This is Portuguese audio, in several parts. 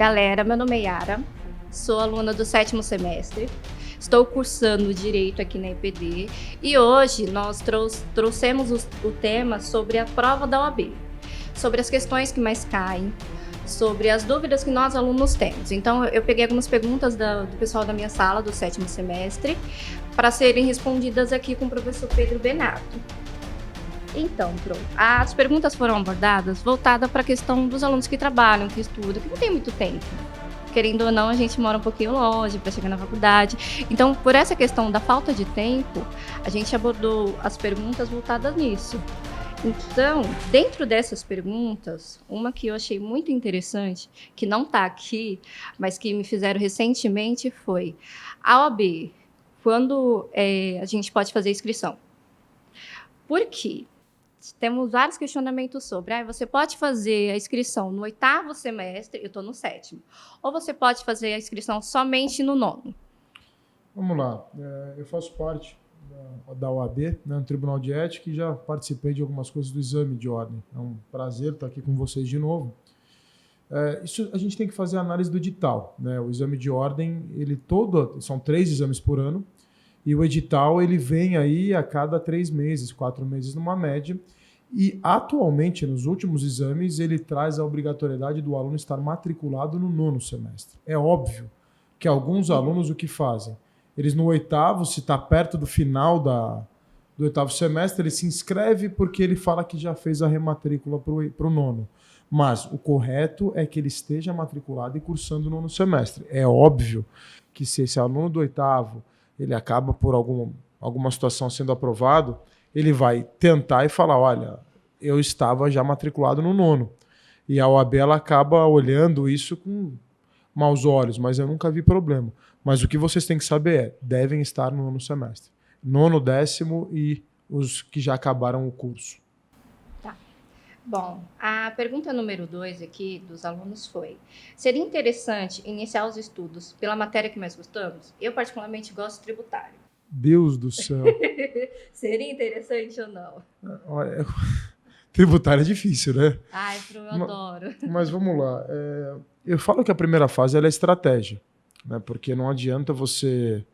Galera, meu nome é Yara, sou aluna do 7º semestre, estou cursando Direito aqui na EPD e hoje nós trouxemos o tema sobre a prova da OAB, sobre as questões que mais caem, sobre as dúvidas que nós alunos temos. Então eu peguei algumas perguntas do pessoal da minha sala do 7º semestre para serem respondidas aqui com o professor Pedro Benato. Então, as perguntas foram abordadas voltadas para a questão dos alunos que trabalham, que estudam, que não tem muito tempo. Querendo ou não, a gente mora um pouquinho longe para chegar na faculdade. Então, por essa questão da falta de tempo, a gente abordou as perguntas voltadas nisso. Então, dentro dessas perguntas, uma que eu achei muito interessante, que não está aqui, mas que me fizeram recentemente, foi: a OAB, quando a gente pode fazer inscrição? Por quê? Temos vários questionamentos sobre. Você pode fazer a inscrição no 8º semestre, eu estou no 7º, ou você pode fazer a inscrição somente no 9º? Vamos lá. Eu faço parte da OAB, no Tribunal de Ética, e já participei de algumas coisas do exame de ordem. É um prazer estar aqui com vocês de novo. Isso a gente tem que fazer a análise do edital, né? O exame de ordem, são 3 exames por ano, e o edital ele vem aí a cada 3 meses, 4 meses numa média, e atualmente, nos últimos exames, ele traz a obrigatoriedade do aluno estar matriculado no 9º semestre. É óbvio que alguns alunos o que fazem? Eles no 8º, se está perto do final do 8º semestre, ele se inscreve porque ele fala que já fez a rematrícula para o 9º. Mas o correto é que ele esteja matriculado e cursando o 9º semestre. É óbvio que se esse aluno do 8º ele acaba por alguma situação sendo aprovado, ele vai tentar e falar: olha, eu estava já matriculado no 9º. E a OAB ela acaba olhando isso com maus olhos, mas eu nunca vi problema. Mas o que vocês têm que saber devem estar no 9º semestre. 9º, 10º e os que já acabaram o curso. Tá. Bom, a pergunta número 2 aqui dos alunos foi: seria interessante iniciar os estudos pela matéria que mais gostamos? Eu particularmente gosto de tributário. Deus do céu. Seria interessante ou não? Tributário é difícil, né? Ai, eu adoro. Mas vamos lá. Eu falo que a primeira fase ela é estratégia, né? Porque não adianta você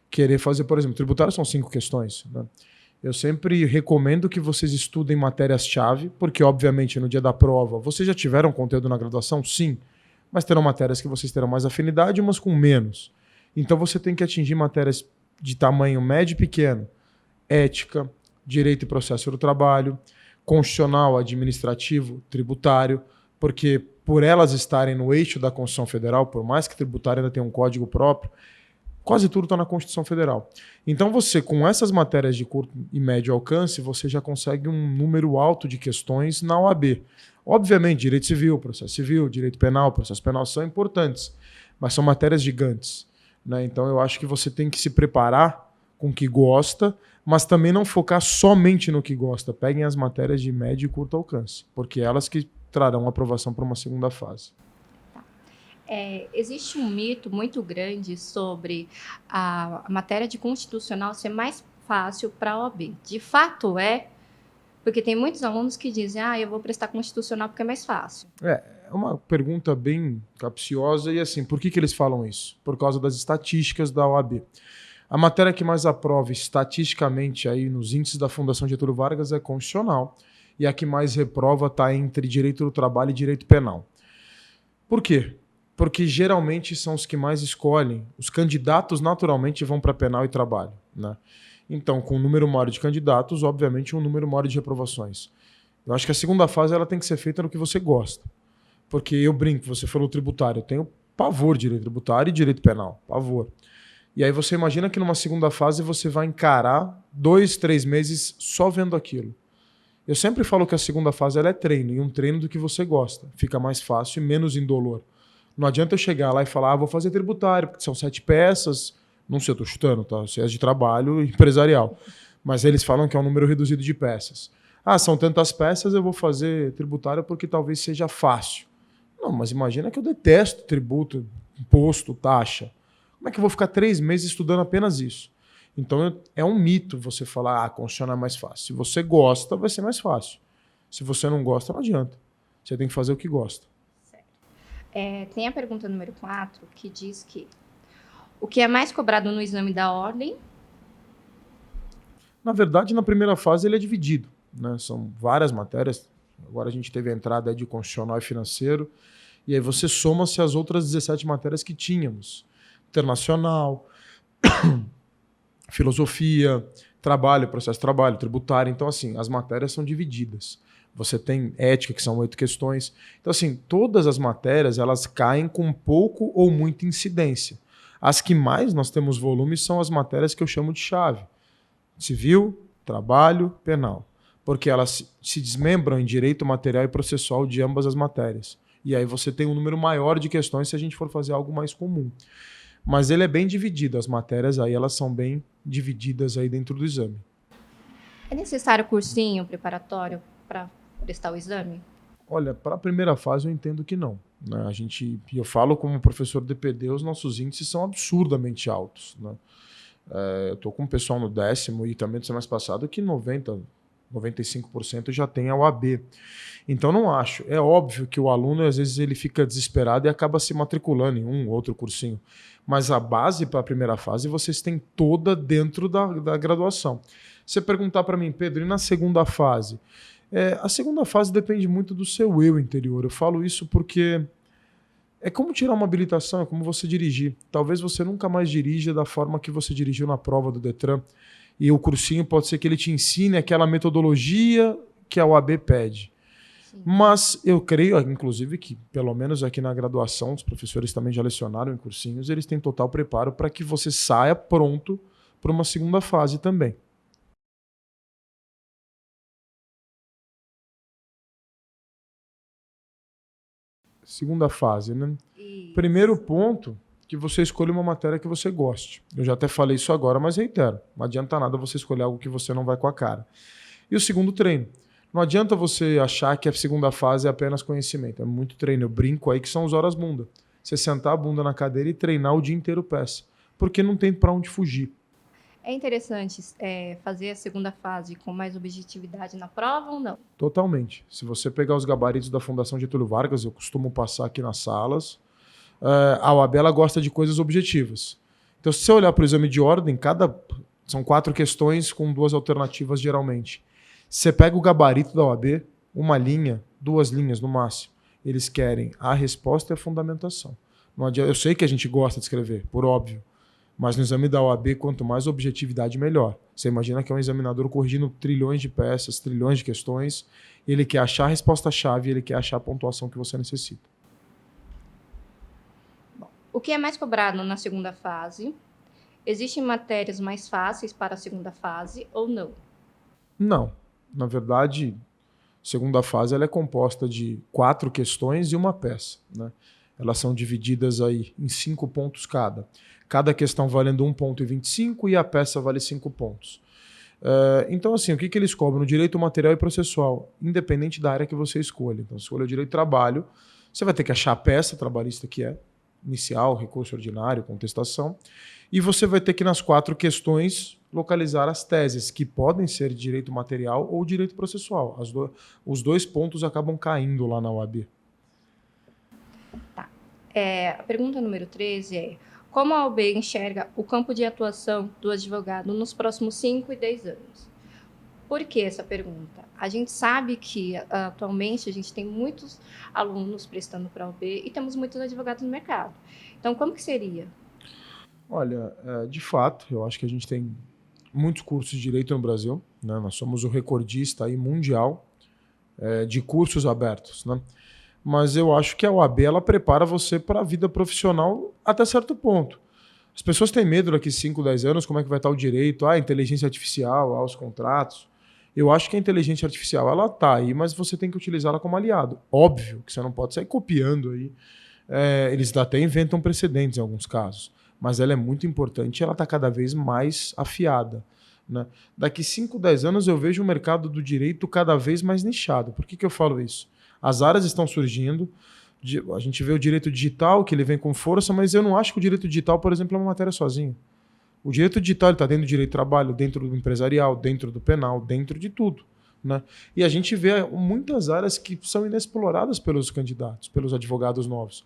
querer fazer, por exemplo, tributário são 5 questões, né? Eu sempre recomendo que vocês estudem matérias-chave, porque, obviamente, no dia da prova, vocês já tiveram conteúdo na graduação? Sim. Mas terão matérias que vocês terão mais afinidade e umas com menos. Então, você tem que atingir matérias de tamanho médio e pequeno. Ética, direito e processo do trabalho, constitucional, administrativo, tributário, porque por elas estarem no eixo da Constituição Federal, por mais que tributário ainda tenha um código próprio, quase tudo está na Constituição Federal. Então você, com essas matérias de curto e médio alcance, você já consegue um número alto de questões na OAB. Obviamente, direito civil, processo civil, direito penal, processo penal são importantes, mas são matérias gigantes, né? Então eu acho que você tem que se preparar com o que gosta, mas também não focar somente no que gosta. Peguem as matérias de médio e curto alcance, porque elas que trarão aprovação para uma segunda fase. Existe um mito muito grande sobre a matéria de constitucional ser mais fácil para a OAB. De fato porque tem muitos alunos que dizem: eu vou prestar constitucional porque é mais fácil. É uma pergunta bem capciosa e assim, por que eles falam isso? Por causa das estatísticas da OAB. A matéria que mais aprova estatisticamente aí nos índices da Fundação Getúlio Vargas é constitucional, e a que mais reprova está entre direito do trabalho e direito penal. Por quê? Porque geralmente são os que mais escolhem. Os candidatos naturalmente vão para penal e trabalho, né? Então, com um número maior de candidatos, obviamente um número maior de reprovações. Eu acho que a segunda fase ela tem que ser feita no que você gosta. Porque eu brinco, você falou tributário, eu tenho pavor de direito tributário e direito penal, pavor. E aí você imagina que numa segunda fase você vai encarar 2, 3 meses só vendo aquilo. Eu sempre falo que a segunda fase ela é treino, e um treino do que você gosta. Fica mais fácil e menos indolor. Não adianta eu chegar lá e falar: vou fazer tributário, porque são 7 peças. Não sei, eu estou chutando, tá? Isso é de trabalho empresarial. Mas eles falam que é um número reduzido de peças. São tantas peças, eu vou fazer tributário porque talvez seja fácil. Não, mas imagina que eu detesto tributo, imposto, taxa. Como é que eu vou ficar 3 meses estudando apenas isso? Então é um mito você falar: constitucional é mais fácil. Se você gosta, vai ser mais fácil. Se você não gosta, não adianta. Você tem que fazer o que gosta. Certo. Tem a pergunta número 4, que diz que o que é mais cobrado no exame da ordem? Na verdade, na primeira fase ele é dividido, né? São várias matérias. Agora a gente teve a entrada de constitucional e financeiro, e aí você soma-se as outras 17 matérias que tínhamos. Internacional, filosofia, trabalho, processo de trabalho, tributário. Então, assim, as matérias são divididas. Você tem ética, que são 8 questões. Então, assim, todas as matérias, elas caem com pouco ou muita incidência. As que mais nós temos volume são as matérias que eu chamo de chave. Civil, trabalho, penal. Porque elas se desmembram em direito material e processual de ambas as matérias. E aí você tem um número maior de questões se a gente for fazer algo mais comum. Mas ele é bem dividido, as matérias aí elas são bem divididas aí dentro do exame. É necessário cursinho preparatório para prestar o exame? Olha, para a primeira fase eu entendo que não, né? Eu falo como professor de EPD, os nossos índices são absurdamente altos, né? Eu estou com um pessoal no 10º e também do semestre passado que 95% já tem a OAB. Então não acho. É óbvio que o aluno às vezes ele fica desesperado e acaba se matriculando em um ou outro cursinho. Mas a base para a primeira fase vocês têm toda dentro da graduação. Você perguntar para mim, Pedro, e na segunda fase? A segunda fase depende muito do seu eu interior. Eu falo isso porque é como tirar uma habilitação, é como você dirigir. Talvez você nunca mais dirija da forma que você dirigiu na prova do Detran. E o cursinho pode ser que ele te ensine aquela metodologia que a OAB pede. Sim. Mas eu creio, inclusive, que pelo menos aqui na graduação, os professores também já lecionaram em cursinhos, eles têm total preparo para que você saia pronto para uma segunda fase também. Segunda fase, né? Isso. Primeiro ponto, que você escolha uma matéria que você goste. Eu já até falei isso agora, mas reitero. Não adianta nada você escolher algo que você não vai com a cara. E o segundo, treino. Não adianta você achar que a segunda fase é apenas conhecimento. É muito treino. Eu brinco aí que são as horas bunda. Você sentar a bunda na cadeira e treinar o dia inteiro peça. Porque não tem para onde fugir. É interessante fazer a segunda fase com mais objetividade na prova ou não? Totalmente. Se você pegar os gabaritos da Fundação Getúlio Vargas, eu costumo passar aqui nas salas, a OAB ela gosta de coisas objetivas. Então, se você olhar para o exame de ordem, são 4 questões com 2 alternativas geralmente. Você pega o gabarito da OAB, uma linha, 2 linhas no máximo. Eles querem a resposta e a fundamentação. Não adianta, eu sei que a gente gosta de escrever, por óbvio. Mas no exame da OAB, quanto mais objetividade, melhor. Você imagina que é um examinador corrigindo trilhões de peças, trilhões de questões. Ele quer achar a resposta-chave, ele quer achar a pontuação que você necessita. Bom, o que é mais cobrado na segunda fase? Existem matérias mais fáceis para a segunda fase ou não? Não. Na verdade, a segunda fase ela é composta de 4 questões e uma peça, né? Elas são divididas aí em 5 pontos cada. Cada questão valendo 1,25 ponto e a peça vale 5 pontos. Então, assim, o que eles cobram? Direito material e processual, independente da área que você escolha. Então, se escolher o direito de trabalho, você vai ter que achar a peça trabalhista que é inicial, recurso ordinário, contestação, e você vai ter que, nas 4 questões, localizar as teses, que podem ser de direito material ou direito processual. Os 2 pontos acabam caindo lá na OAB. Tá. A pergunta número 13 é: como a OAB enxerga o campo de atuação do advogado nos próximos 5 e 10 anos? Por que essa pergunta? A gente sabe que atualmente a gente tem muitos alunos prestando para a OAB e temos muitos advogados no mercado. Então, como que seria? Olha, de fato, eu acho que a gente tem muitos cursos de direito no Brasil, né? Nós somos o recordista aí mundial de cursos abertos, né? Mas eu acho que a OAB ela prepara você para a vida profissional até certo ponto. As pessoas têm medo daqui 5, 10 anos, como é que vai estar o direito, a inteligência artificial, os contratos. Eu acho que a inteligência artificial ela está aí, mas você tem que utilizá-la como aliado. Óbvio que você não pode sair copiando aí. Eles até inventam precedentes em alguns casos, mas ela é muito importante e ela está cada vez mais afiada, né? Daqui 5, 10 anos eu vejo o mercado do direito cada vez mais nichado. Por que eu falo isso? As áreas estão surgindo, a gente vê o direito digital, que ele vem com força, mas eu não acho que o direito digital, por exemplo, é uma matéria sozinho. O direito digital está dentro do direito do trabalho, dentro do empresarial, dentro do penal, dentro de tudo. né? E a gente vê muitas áreas que são inexploradas pelos candidatos, pelos advogados novos.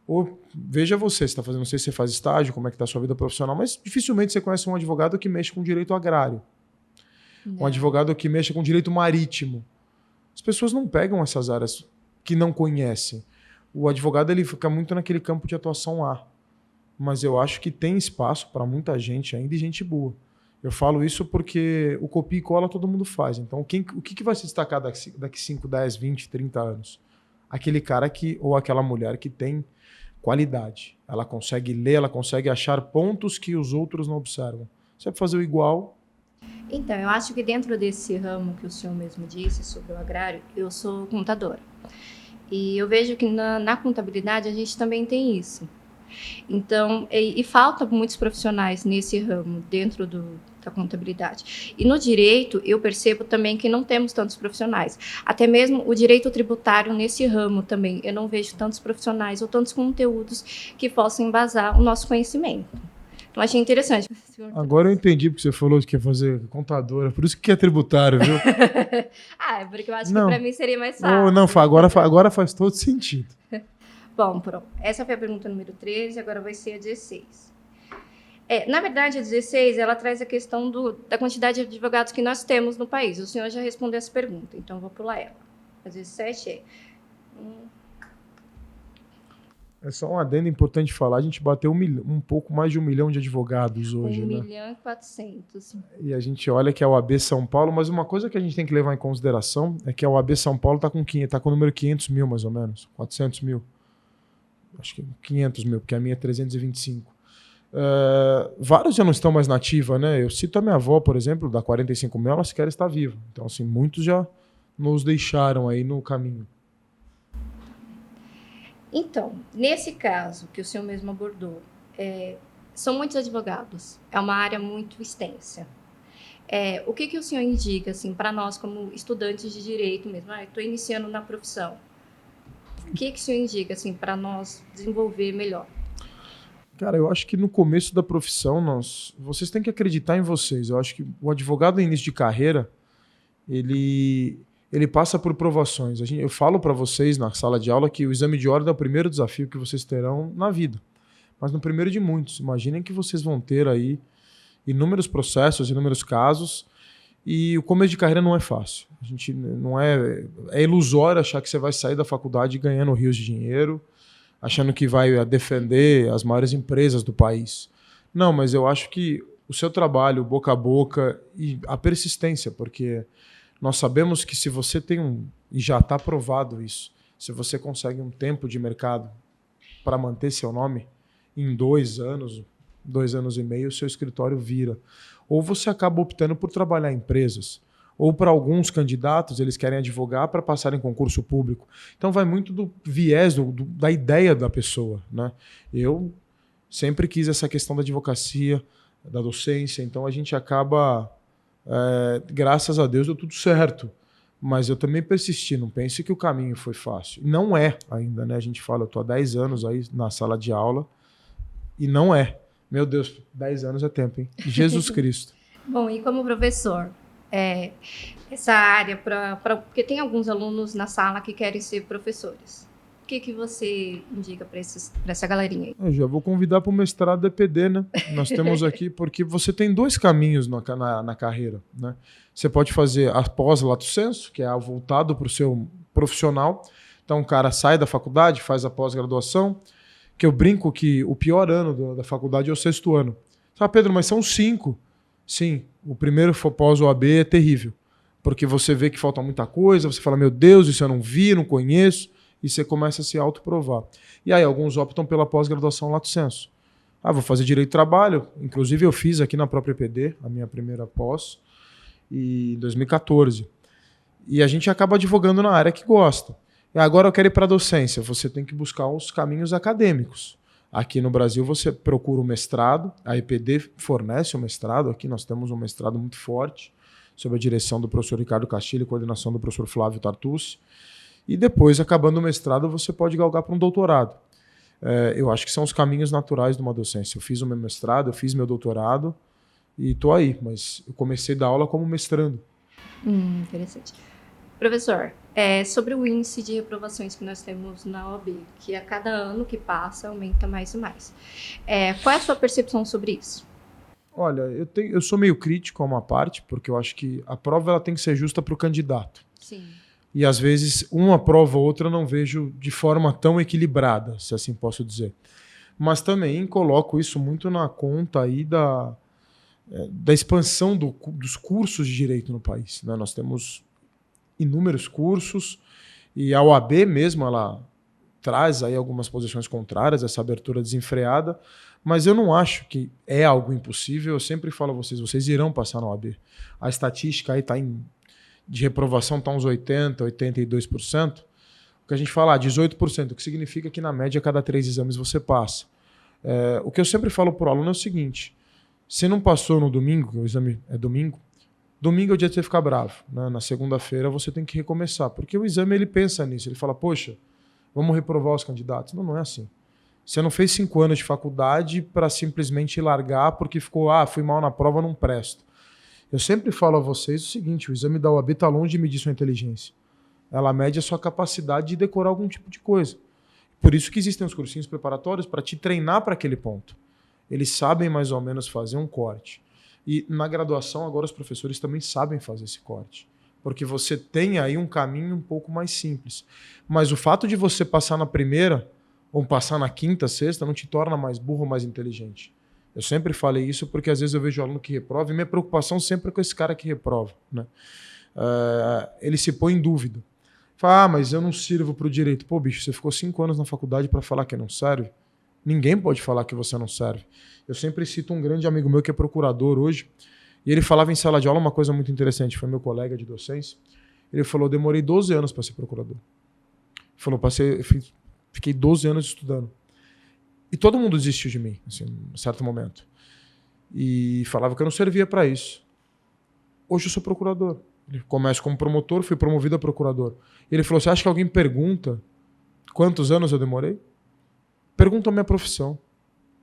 Ou veja você está fazendo, não sei se você faz estágio, como é que está a sua vida profissional, mas dificilmente você conhece um advogado que mexe com direito agrário, um advogado que mexe com direito marítimo. As pessoas não pegam essas áreas que não conhecem. O advogado ele fica muito naquele campo de atuação A. Mas eu acho que tem espaço para muita gente ainda e gente boa. Eu falo isso porque o copia e cola todo mundo faz. Então, o que vai se destacar daqui 5, 10, 20, 30 anos? Aquele cara ou aquela mulher que tem qualidade. Ela consegue ler, ela consegue achar pontos que os outros não observam. Você vai fazer o igual. Então, eu acho que dentro desse ramo que o senhor mesmo disse sobre o agrário, eu sou contadora. E eu vejo que na contabilidade a gente também tem isso. Então, e falta muitos profissionais nesse ramo, dentro da contabilidade. E no direito, eu percebo também que não temos tantos profissionais. Até mesmo o direito tributário nesse ramo também, eu não vejo tantos profissionais ou tantos conteúdos que possam embasar o nosso conhecimento. Então, achei interessante. Agora eu entendi porque você falou que quer fazer contadora, por isso que é tributário, viu? É porque eu acho que para mim seria mais fácil. Não, agora faz todo sentido. Bom, pronto. Essa foi a pergunta número 13, agora vai ser a 16. Na verdade, a 16, ela traz a questão da quantidade de advogados que nós temos no país. O senhor já respondeu essa pergunta, então vou pular ela. A 17 É só um adendo importante falar, a gente bateu um pouco mais de 1 milhão de advogados hoje, 1 né? 1.400.000. E a gente olha que é a OAB São Paulo, mas uma coisa que a gente tem que levar em consideração é que a OAB São Paulo está com o número 500 mil, mais ou menos, 400 mil. Acho que 500 mil, porque a minha é 325. Vários já não estão mais na ativa, né? Eu cito a minha avó, por exemplo, da 45 mil, ela sequer está viva. Então, assim, muitos já nos deixaram aí no caminho. Então, nesse caso que o senhor mesmo abordou, são muitos advogados, é uma área muito extensa. O que o senhor indica assim, para nós, como estudantes de direito mesmo? Estou iniciando na profissão. O que o senhor indica assim, para nós desenvolver melhor? Cara, eu acho que no começo da profissão, vocês têm que acreditar em vocês. Eu acho que o advogado no início de carreira, ele passa por provações. Eu falo para vocês na sala de aula que o exame de ordem é o primeiro desafio que vocês terão na vida. Mas no primeiro de muitos. Imaginem que vocês vão ter aí inúmeros processos, inúmeros casos, e o começo de carreira não é fácil. A gente não é ilusório achar que você vai sair da faculdade ganhando rios de dinheiro, achando que vai defender as maiores empresas do país. Não, mas eu acho que o seu trabalho, boca a boca, e a persistência, porque nós sabemos que se você tem e já está provado isso, se você consegue um tempo de mercado para manter seu nome, em 2 anos, 2 anos e meio, o seu escritório vira. Ou você acaba optando por trabalhar em empresas. Ou para alguns candidatos, eles querem advogar para passar em concurso público. Então vai muito do viés, da ideia da pessoa, né? Eu sempre quis essa questão da advocacia, da docência, então a gente acaba, graças a Deus, deu tudo certo. Mas eu também persisti, não pense que o caminho foi fácil. Não é ainda, né? A gente fala, eu estou há 10 anos aí na sala de aula e não é. Meu Deus, 10 anos é tempo, hein? Jesus Cristo. Bom, e como professor, essa área, porque tem alguns alunos na sala que querem ser professores. O que você indica para essa galerinha aí? Eu já vou convidar para o mestrado da EPD, né? Nós temos aqui, porque você tem 2 caminhos na carreira, né? Você pode fazer a pós-lato sensu, que é voltado para o seu profissional. Então o cara sai da faculdade, faz a pós-graduação, que eu brinco que o pior ano da faculdade é o 6º ano. Sabe, Pedro, mas são 5. Sim, o primeiro pós-OAB é terrível, porque você vê que falta muita coisa, você fala, meu Deus, isso eu não vi, não conheço, e você começa a se autoprovar. E aí alguns optam pela pós-graduação lato sensu. Vou fazer direito de trabalho, inclusive eu fiz aqui na própria EPD, a minha primeira pós, em 2014. E a gente acaba advogando na área que gosta. E agora eu quero ir para a docência, você tem que buscar os caminhos acadêmicos. Aqui no Brasil você procura o mestrado, a EPD fornece o mestrado, aqui nós temos um mestrado muito forte, sob a direção do professor Ricardo Castilho e coordenação do professor Flávio Tartucci. E depois, acabando o mestrado, você pode galgar para um doutorado. Eu acho que são os caminhos naturais de uma docência. Eu fiz o meu mestrado, eu fiz meu doutorado e estou aí, mas eu comecei a dar aula como mestrando. Interessante. Professor, sobre o índice de reprovações que nós temos na OAB, que a cada ano que passa aumenta mais e mais. Qual é a sua percepção sobre isso? Olha, eu sou meio crítico a uma parte, porque eu acho que a prova ela tem que ser justa para o candidato. Sim. E às vezes uma prova ou outra eu não vejo de forma tão equilibrada, se assim posso dizer. Mas também coloco isso muito na conta aí da expansão dos cursos de direito no país, né? Nós temos inúmeros cursos e a OAB mesmo ela traz aí algumas posições contrárias, essa abertura desenfreada, mas eu não acho que é algo impossível. Eu sempre falo a vocês irão passar na OAB. A estatística aí de reprovação está uns 80%, 82%. O que a gente fala, 18%, o que significa que na média a cada 3 exames você passa. O que eu sempre falo para o aluno é o seguinte: se não passou no domingo, o exame é domingo é o dia de você ficar bravo, né? Na segunda-feira você tem que recomeçar, porque o exame ele pensa nisso, ele fala, poxa, vamos reprovar os candidatos. Não, não é assim. Você não fez 5 anos de faculdade para simplesmente largar porque fui mal na prova, não presto. Eu sempre falo a vocês o seguinte: o exame da OAB está longe de medir sua inteligência. Ela mede a sua capacidade de decorar algum tipo de coisa. Por isso que existem os cursinhos preparatórios para te treinar para aquele ponto. Eles sabem mais ou menos fazer um corte. E na graduação agora os professores também sabem fazer esse corte. Porque você tem aí um caminho um pouco mais simples. Mas o fato de você passar na primeira ou passar na quinta, sexta, não te torna mais burro ou mais inteligente. Eu sempre falei isso porque às vezes eu vejo aluno que reprova e minha preocupação sempre é com esse cara que reprova, né? Ele se põe em dúvida. Fala, mas eu não sirvo para o direito. Pô, bicho, você ficou 5 anos na faculdade para falar que não serve? Ninguém pode falar que você não serve. Eu sempre cito um grande amigo meu que é procurador hoje, e ele falava em sala de aula uma coisa muito interessante, foi meu colega de docência. Ele falou, demorei 12 anos para ser procurador. Ele falou, fiquei 12 anos estudando. E todo mundo desistiu de mim, assim, em certo momento. E falava que eu não servia para isso. Hoje eu sou procurador. Ele começa como promotor, fui promovido a procurador. Ele falou, você acha que alguém pergunta quantos anos eu demorei? Pergunta a minha profissão.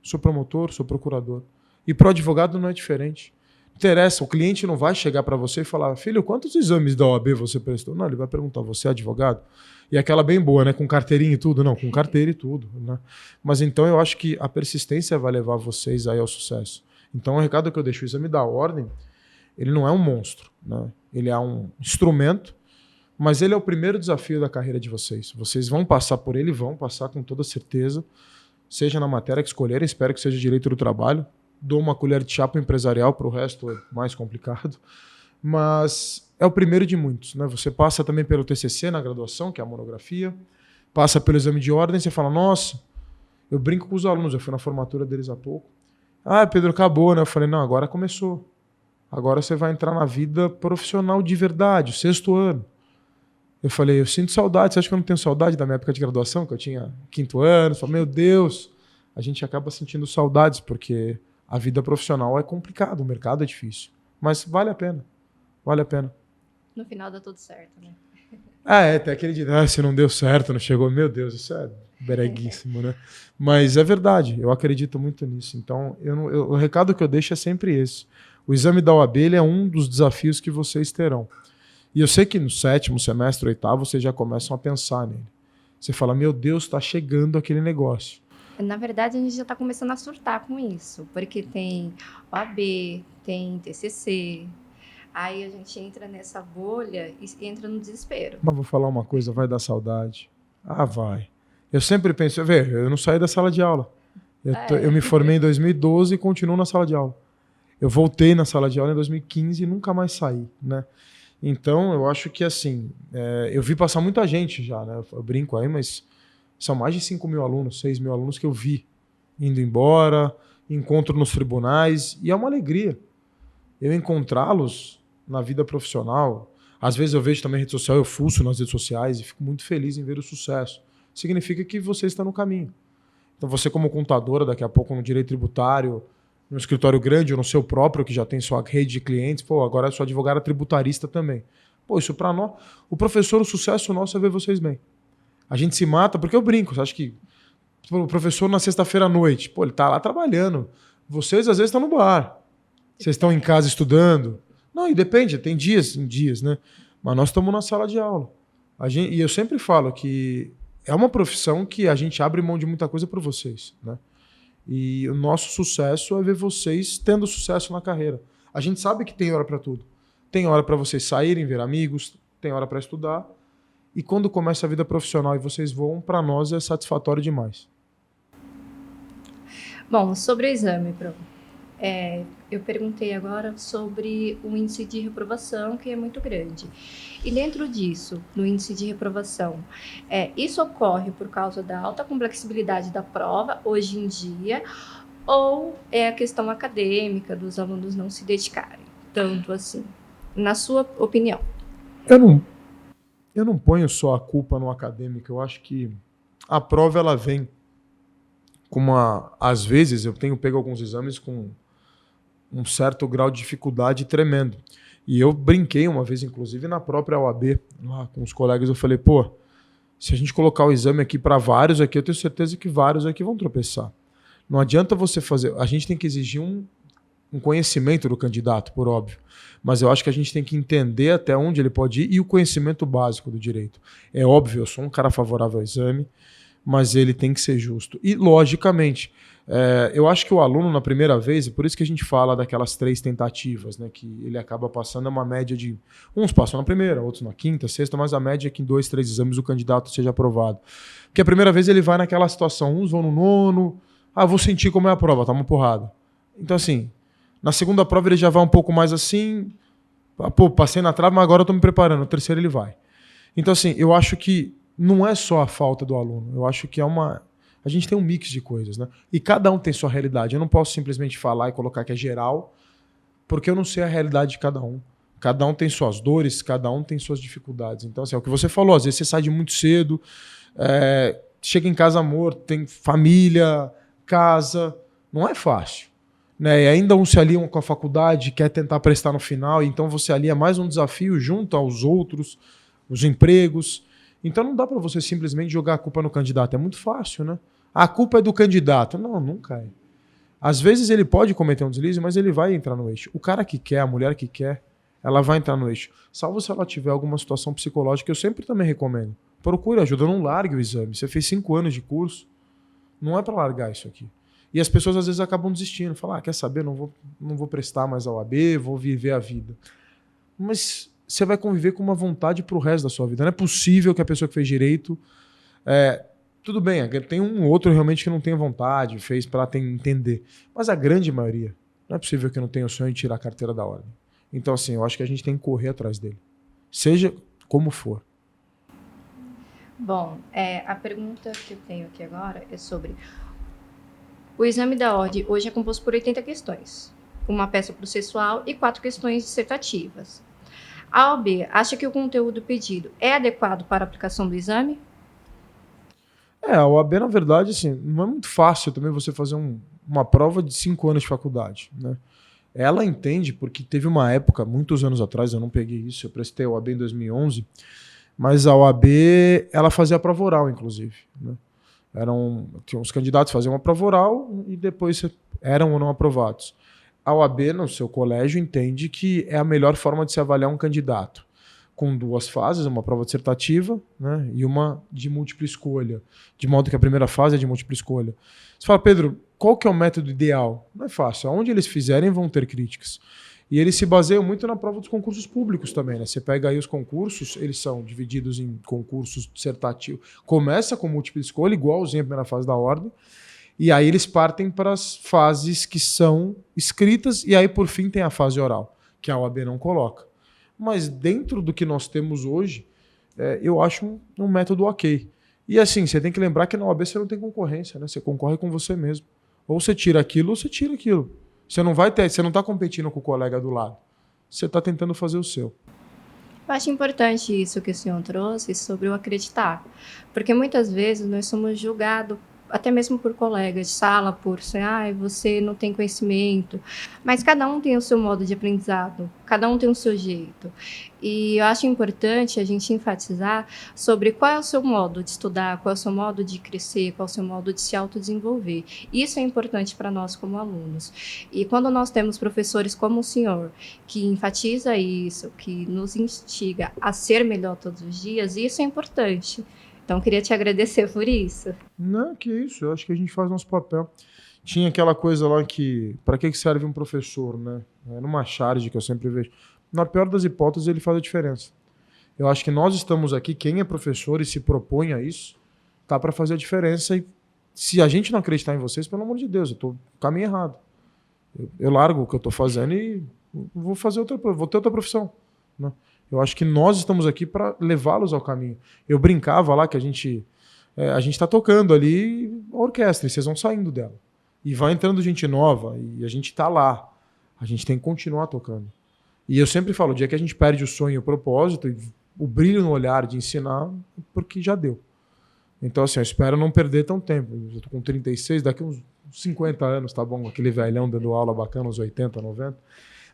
Sou promotor, sou procurador. E para o advogado não é diferente. Interessa, o cliente não vai chegar para você e falar, filho, quantos exames da OAB você prestou? Não, ele vai perguntar, você é advogado? E aquela bem boa, né? Com carteirinha e tudo? Não, com carteira e tudo, né? Mas então eu acho que a persistência vai levar vocês aí ao sucesso. Então o recado que eu deixo, o exame da ordem, ele não é um monstro, né? Ele é um instrumento, mas ele é o primeiro desafio da carreira de vocês. Vocês vão passar por ele, vão passar com toda certeza, seja na matéria que escolherem, espero que seja direito do trabalho. Dou uma colher de chá para o empresarial, para o resto é mais complicado. Mas é o primeiro de muitos, né? Você passa também pelo TCC na graduação, que é a monografia, passa pelo exame de ordem, você fala, nossa, eu brinco com os alunos, eu fui na formatura deles há pouco. Ah, Pedro, acabou, né? Eu falei, não, agora começou. Agora você vai entrar na vida profissional de verdade, o 6º ano. Eu falei, eu sinto saudade, você acha que eu não tenho saudade da minha época de graduação, que eu tinha 5º ano? Eu falei, meu Deus, a gente acaba sentindo saudades, porque a vida profissional é complicada, o mercado é difícil. Mas vale a pena, vale a pena. No final dá tudo certo, né? Tem aquele dia, se não deu certo, não chegou, meu Deus, isso é breguíssimo, né? Mas é verdade, eu acredito muito nisso. Então, o recado que eu deixo é sempre esse. O exame da OAB ele é um dos desafios que vocês terão. E eu sei que no 7º semestre, 8º, vocês já começam a pensar nele. Você fala, meu Deus, está chegando aquele negócio. Na verdade, a gente já está começando a surtar com isso, porque tem OAB, tem TCC, aí a gente entra nessa bolha e entra no desespero. Mas vou falar uma coisa, vai dar saudade. Ah, vai. Eu sempre penso, eu não saí da sala de aula. Eu me formei em 2012 e continuo na sala de aula. Eu voltei na sala de aula em 2015 e nunca mais saí, né? Então, eu acho que assim, eu vi passar muita gente já, né? Eu brinco aí, mas são mais de 5.000 alunos, 6.000 alunos que eu vi indo embora, encontro nos tribunais, e é uma alegria eu encontrá-los na vida profissional. Às vezes eu vejo também rede social, eu fuço nas redes sociais e fico muito feliz em ver o sucesso. Significa que você está no caminho. Então você como contadora, daqui a pouco no direito tributário, no escritório grande ou no seu próprio, que já tem sua rede de clientes, agora eu sou advogada tributarista também. Isso para nós, o professor, o sucesso nosso é ver vocês bem. A gente se mata, porque eu brinco, você acha que o professor na sexta-feira à noite, ele tá lá trabalhando. Vocês às vezes estão no bar. Vocês estão em casa estudando, Não, e depende, tem dias em dias, né? Mas nós estamos na sala de aula. E eu sempre falo que é uma profissão que a gente abre mão de muita coisa para vocês, né? E o nosso sucesso é ver vocês tendo sucesso na carreira. A gente sabe que tem hora para tudo. Tem hora para vocês saírem, ver amigos, tem hora para estudar. E quando começa a vida profissional e vocês voam, para nós é satisfatório demais. Bom, sobre o exame, Pro. Eu perguntei agora sobre o índice de reprovação, que é muito grande. E dentro disso, no índice de reprovação, isso ocorre por causa da alta complexibilidade da prova, hoje em dia, ou é a questão acadêmica dos alunos não se dedicarem tanto assim? Na sua opinião. Eu não ponho só a culpa no acadêmico. Eu acho que a prova ela vem com às vezes eu tenho pego alguns exames com um certo grau de dificuldade tremendo. E eu brinquei uma vez, inclusive, na própria OAB, lá com os colegas, eu falei, pô, se a gente colocar o exame aqui para vários aqui, eu tenho certeza que vários aqui vão tropeçar. Não adianta você fazer... A gente tem que exigir um conhecimento do candidato, por óbvio. Mas eu acho que a gente tem que entender até onde ele pode ir e o conhecimento básico do direito. É óbvio, eu sou um cara favorável ao exame, mas ele tem que ser justo. E, logicamente, eu acho que o aluno, na primeira vez, e por isso que a gente fala daquelas 3 tentativas, né, que ele acaba passando, é uma média de... Uns passam na primeira, outros na quinta, sexta, mas a média é que em 2, 3 exames o candidato seja aprovado. Porque a primeira vez ele vai naquela situação, uns vão no nono, vou sentir como é a prova, tá uma porrada. Então, assim, na segunda prova ele já vai um pouco mais assim, pô, passei na trave, mas agora eu tô me preparando, no terceiro ele vai. Então, assim, eu acho que não é só a falta do aluno, eu acho que a gente tem um mix de coisas, né? E cada um tem sua realidade. Eu não posso simplesmente falar e colocar que é geral, porque eu não sei a realidade de cada um. Cada um tem suas dores, cada um tem suas dificuldades. Então, assim, é o que você falou, às vezes você sai de muito cedo, chega em casa morto, tem família, casa, não é fácil. Né? E ainda um se alia com a faculdade, quer tentar prestar no final, então você alia mais um desafio junto aos outros, os empregos. Então não dá para você simplesmente jogar a culpa no candidato. É muito fácil, né? A culpa é do candidato. Não, nunca é. Às vezes ele pode cometer um deslize, mas ele vai entrar no eixo. O cara que quer, a mulher que quer, ela vai entrar no eixo. Salvo se ela tiver alguma situação psicológica, eu sempre também recomendo. Procure ajuda, não largue o exame. Você fez 5 anos de curso, não é para largar isso aqui. E as pessoas às vezes acabam desistindo. Falam, quer saber, não vou prestar mais a OAB, vou viver a vida. Mas você vai conviver com uma vontade pro resto da sua vida. Não é possível que a pessoa que fez direito... tudo bem, tem um outro realmente que não tem vontade, fez para entender. Mas a grande maioria, não é possível que não tenha o sonho de tirar a carteira da ordem. Então, assim, eu acho que a gente tem que correr atrás dele. Seja como for. Bom, a pergunta que eu tenho aqui agora é sobre... O exame da ordem hoje é composto por 80 questões. Uma peça processual e 4 questões dissertativas. A OAB acha que o conteúdo pedido é adequado para a aplicação do exame? A OAB, na verdade, assim, não é muito fácil também você fazer uma prova de 5 anos de faculdade, né? Ela entende, porque teve uma época, muitos anos atrás, eu não peguei isso, eu prestei a OAB em 2011, mas a OAB, ela fazia a prova oral, inclusive, né? Tinha os candidatos que faziam uma prova oral e depois eram ou não aprovados. A OAB, no seu colégio, entende que é a melhor forma de se avaliar um candidato, com 2 fases, uma prova dissertativa, né, e uma de múltipla escolha, de modo que a primeira fase é de múltipla escolha. Você fala, Pedro, qual que é o método ideal? Não é fácil. Aonde eles fizerem vão ter críticas. E eles se baseiam muito na prova dos concursos públicos também, né? Você pega aí os concursos, eles são divididos em concursos dissertativos. Começa com múltipla escolha, igualzinho a primeira fase da ordem, e aí eles partem para as fases que são escritas, e aí por fim tem a fase oral, que a OAB não coloca. Mas dentro do que nós temos hoje, eu acho um método ok. E assim, você tem que lembrar que na OAB você não tem concorrência, né? Você concorre com você mesmo. Ou você tira aquilo, ou você tira aquilo. Você não está competindo com o colega do lado. Você está tentando fazer o seu. Eu acho importante isso que o senhor trouxe sobre o acreditar. Porque muitas vezes nós somos julgados até mesmo por colegas de sala, por assim, você não tem conhecimento, mas cada um tem o seu modo de aprendizado, cada um tem o seu jeito. E eu acho importante a gente enfatizar sobre qual é o seu modo de estudar, qual é o seu modo de crescer, qual é o seu modo de se autodesenvolver. Isso é importante para nós como alunos. E quando nós temos professores como o senhor, que enfatiza isso, que nos instiga a ser melhor todos os dias, isso é importante. Então, queria te agradecer por isso. Não, que isso, eu acho que a gente faz nosso papel. Tinha aquela coisa lá que, para que serve um professor, né? É numa charge que eu sempre vejo. Na pior das hipóteses, ele faz a diferença. Eu acho que nós estamos aqui, quem é professor e se propõe a isso, tá para fazer a diferença. E se a gente não acreditar em vocês, pelo amor de Deus, eu tô no caminho errado. Eu largo o que eu tô fazendo e vou ter outra profissão, né? Eu acho que nós estamos aqui para levá-los ao caminho. Eu brincava lá que a gente está tocando ali a orquestra e vocês vão saindo dela. E vai entrando gente nova e a gente está lá. A gente tem que continuar tocando. E eu sempre falo, o dia que a gente perde o sonho e o propósito, e o brilho no olhar de ensinar, porque já deu. Então, assim, eu espero não perder tão tempo. Eu estou com 36, daqui uns 50 anos, tá bom? Aquele velhão dando aula bacana, uns 80, 90.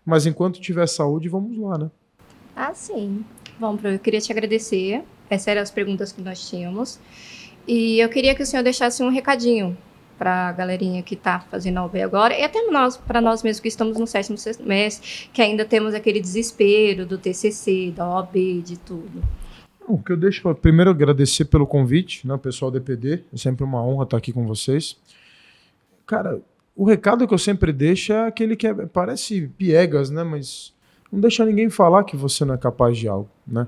Mas enquanto tiver saúde, vamos lá, né? Ah, sim. Bom, eu queria te agradecer. Essas eram as perguntas que nós tínhamos. E eu queria que o senhor deixasse um recadinho para a galerinha que está fazendo a OAB agora, e até para nós mesmos que estamos no 7º semestre, que ainda temos aquele desespero do TCC, da OAB, de tudo. O que eu deixo, primeiro, agradecer pelo convite, né, pessoal do EPD. É sempre uma honra estar aqui com vocês. Cara, o recado que eu sempre deixo é aquele que parece piegas, né, mas não deixa ninguém falar que você não é capaz de algo, né?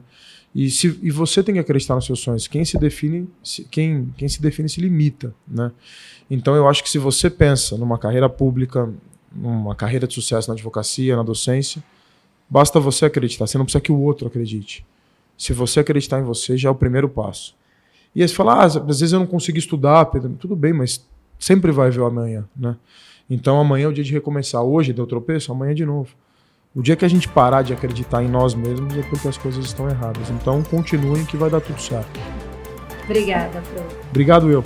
E você tem que acreditar nos seus sonhos. Quem se define se limita, né? Então eu acho que se você pensa numa carreira pública, numa carreira de sucesso na advocacia, na docência, basta você acreditar. Você não precisa que o outro acredite. Se você acreditar em você, já é o primeiro passo. E aí você fala, às vezes eu não consigo estudar, Pedro. Tudo bem, mas sempre vai ver o amanhã, né? Então amanhã é o dia de recomeçar. Hoje deu tropeço, amanhã de novo. O dia que a gente parar de acreditar em nós mesmos é porque as coisas estão erradas. Então continuem que vai dar tudo certo. Obrigada, Pro. Obrigado, eu.